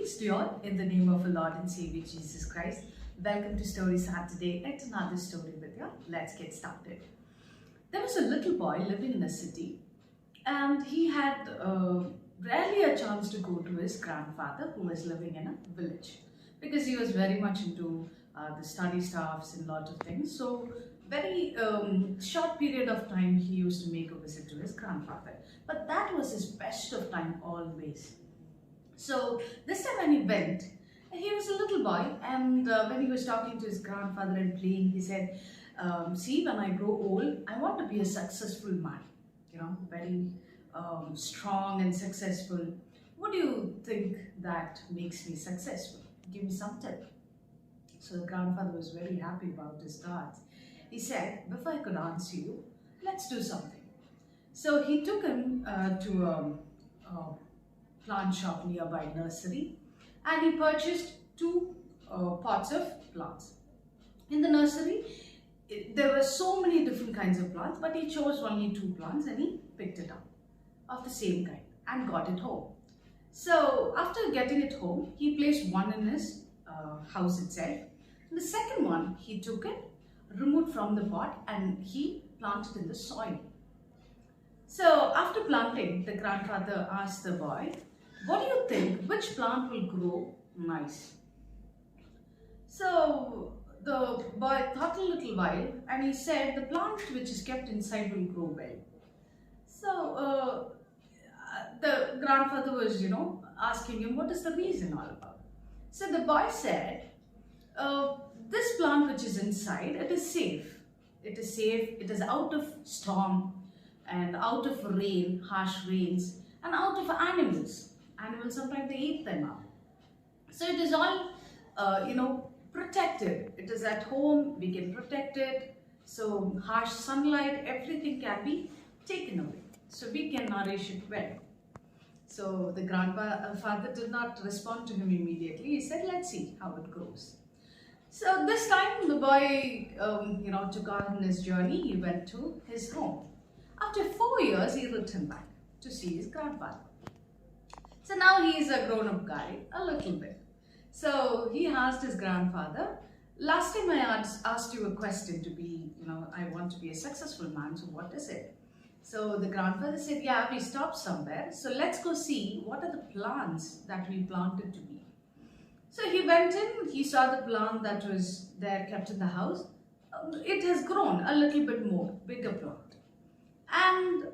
Greetings to you all in the name of our Lord and Savior Jesus Christ. Welcome to Story Saturday. It's another story with you. Let's get started. There was a little boy living in a city, and he had rarely a chance to go to his grandfather who was living in a village, because he was very much into the study stuffs and lot of things. So very short period of time he used to make a visit to his grandfather, but that was his best of time always. So this time when he went, he was a little boy, and when he was talking to his grandfather and playing, he said, see, when I grow old, I want to be a successful man, very strong and successful. What do you think that makes me successful? Give me some tip. So the grandfather was very happy about his thoughts. He said, before I could answer you, let's do something. So he took him to a plant shop nearby nursery, and he purchased two pots of plants. In the nursery, there were so many different kinds of plants, but he chose only two plants and he picked it up of the same kind and got it home. So after getting it home, he placed one in his house itself. And the second one, he took it, removed from the pot, and he planted in the soil. So after planting, the grandfather asked the boy, what do you think, which plant will grow nice? So the boy thought a little while, and he said, the plant which is kept inside will grow well. So the grandfather was, asking him, what is the reason all about? So the boy said, this plant which is inside, it is safe. It is safe, it is out of storm and out of rain, harsh rains, and out of animals. Animals, sometimes they eat them up. So it is all, protected. It is at home, we can protect it. So harsh sunlight, everything can be taken away. So we can nourish it well. So the grandfather did not respond to him immediately. He said, let's see how it goes. So this time the boy, took on his journey. He went to his home. After 4 years, he returned back to see his grandfather. So now he is a grown-up guy, a little bit. So he asked his grandfather, last time I asked you a question to be, I want to be a successful man, so what is it? So the grandfather said, yeah, we stopped somewhere. So let's go see what are the plants that we planted to be. So he went in, he saw the plant that was there kept in the house. It has grown a little bit more, bigger plant. And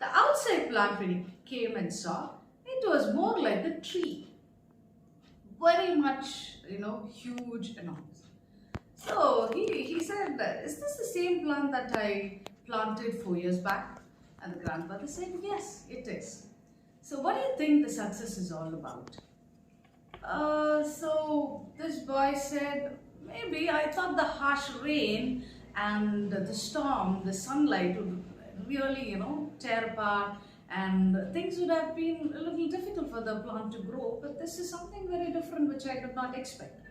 the outside plant, when he came and saw, it was more like a tree. Very much, huge and all. So he said, is this the same plant that I planted 4 years back? And the grandfather said, yes, it is. So what do you think the success is all about? So this boy said, maybe I thought the harsh rain and the storm, the sunlight would really, tear apart, and things would have been a little difficult for the plant to grow, but this is something very different which I did not expect.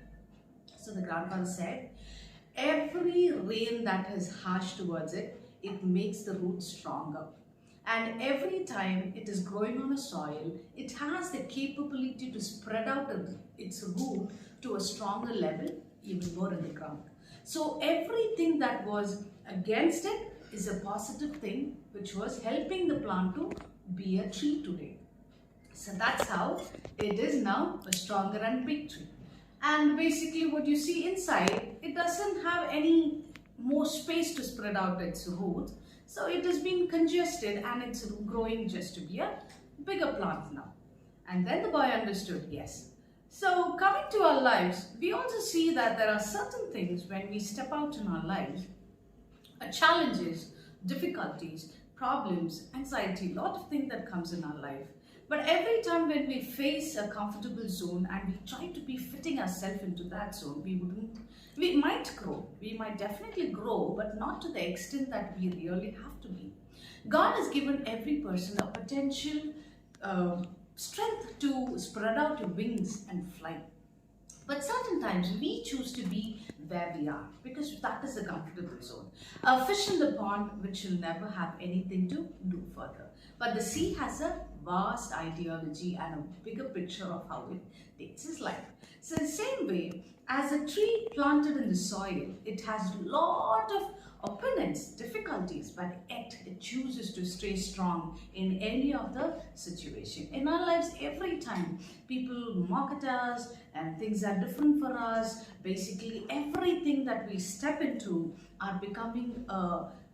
So the grandfather said, every rain that is harsh towards it, it makes the roots stronger. And every time it is growing on a soil, it has the capability to spread out its root to a stronger level, even more in the ground. So everything that was against it is a positive thing which was helping the plant to be a tree today. So that's how it is now a stronger and big tree. And basically what you see inside, it doesn't have any more space to spread out its roots. So it has been congested and it's growing just to be a bigger plant now. And then the boy understood, yes. So coming to our lives, we also see that there are certain things when we step out in our lives, challenges, difficulties, problems, anxiety, lot of things that comes in our life. But every time when we face a comfortable zone and we try to be fitting ourselves into that zone, we might grow. We might definitely grow, but not to the extent that we really have to be. God has given every person a potential strength to spread out your wings and fly. But certain times we choose to be where we are because that is a comfortable zone. A fish in the pond which will never have anything to do further. But the sea has a vast ideology and a bigger picture of how it takes his life. So the same way, as a tree planted in the soil, it has a lot of opponents, difficulties, but yet it chooses to stay strong in any of the situation. In our lives, every time people mock at us and things are different for us, basically everything that we step into are becoming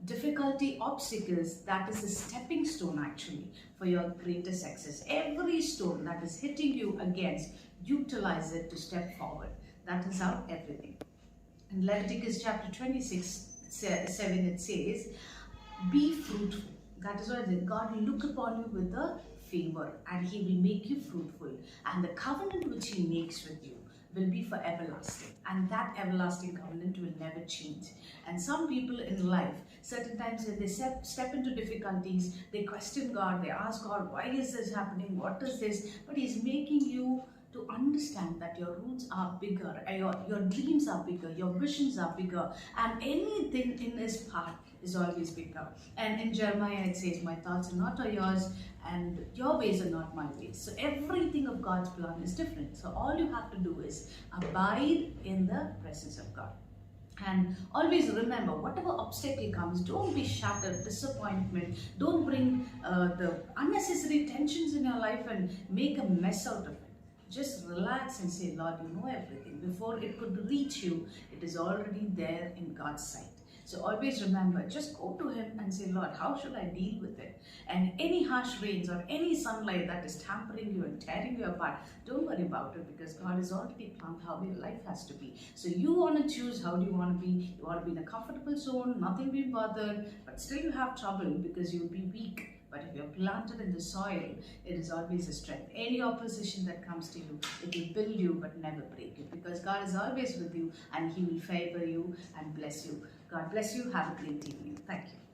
difficulty, obstacles that is a stepping stone actually for your greater success. Every stone that is hitting you against, utilize it to step forward. That is how everything. In Leviticus chapter 26, 7, it says, be fruitful. That is why God will look upon you with a favor and he will make you fruitful. And the covenant which he makes with you will be for everlasting. And that everlasting covenant will never change. And some people in life, certain times when they step into difficulties, they question God, they ask God, why is this happening? What is this? But he's making you to understand that your roots are bigger, your dreams are bigger, your visions are bigger, and anything in his path is always bigger. And in Jeremiah it says, my thoughts are not yours and your ways are not my ways. So everything of God's plan is different. So all you have to do is abide in the presence of God. And always remember, whatever obstacle comes, don't be shattered, disappointment, don't bring the unnecessary tensions in your life and make a mess out of it. Just relax and say, Lord, you know everything. Before it could reach you, it is already there in God's sight. So always remember, just go to him and say, Lord, how should I deal with it? And any harsh rains or any sunlight that is tampering you and tearing you apart, don't worry about it, because God has already planned how your life has to be. So you want to choose how do you want to be. You want to be in a comfortable zone, nothing being bothered, but still you have trouble because you will be weak. But if you're planted in the soil, it is always a strength. Any opposition that comes to you, it will build you but never break you, because God is always with you and he will favor you and bless you. God bless you. Have a great evening. Thank you.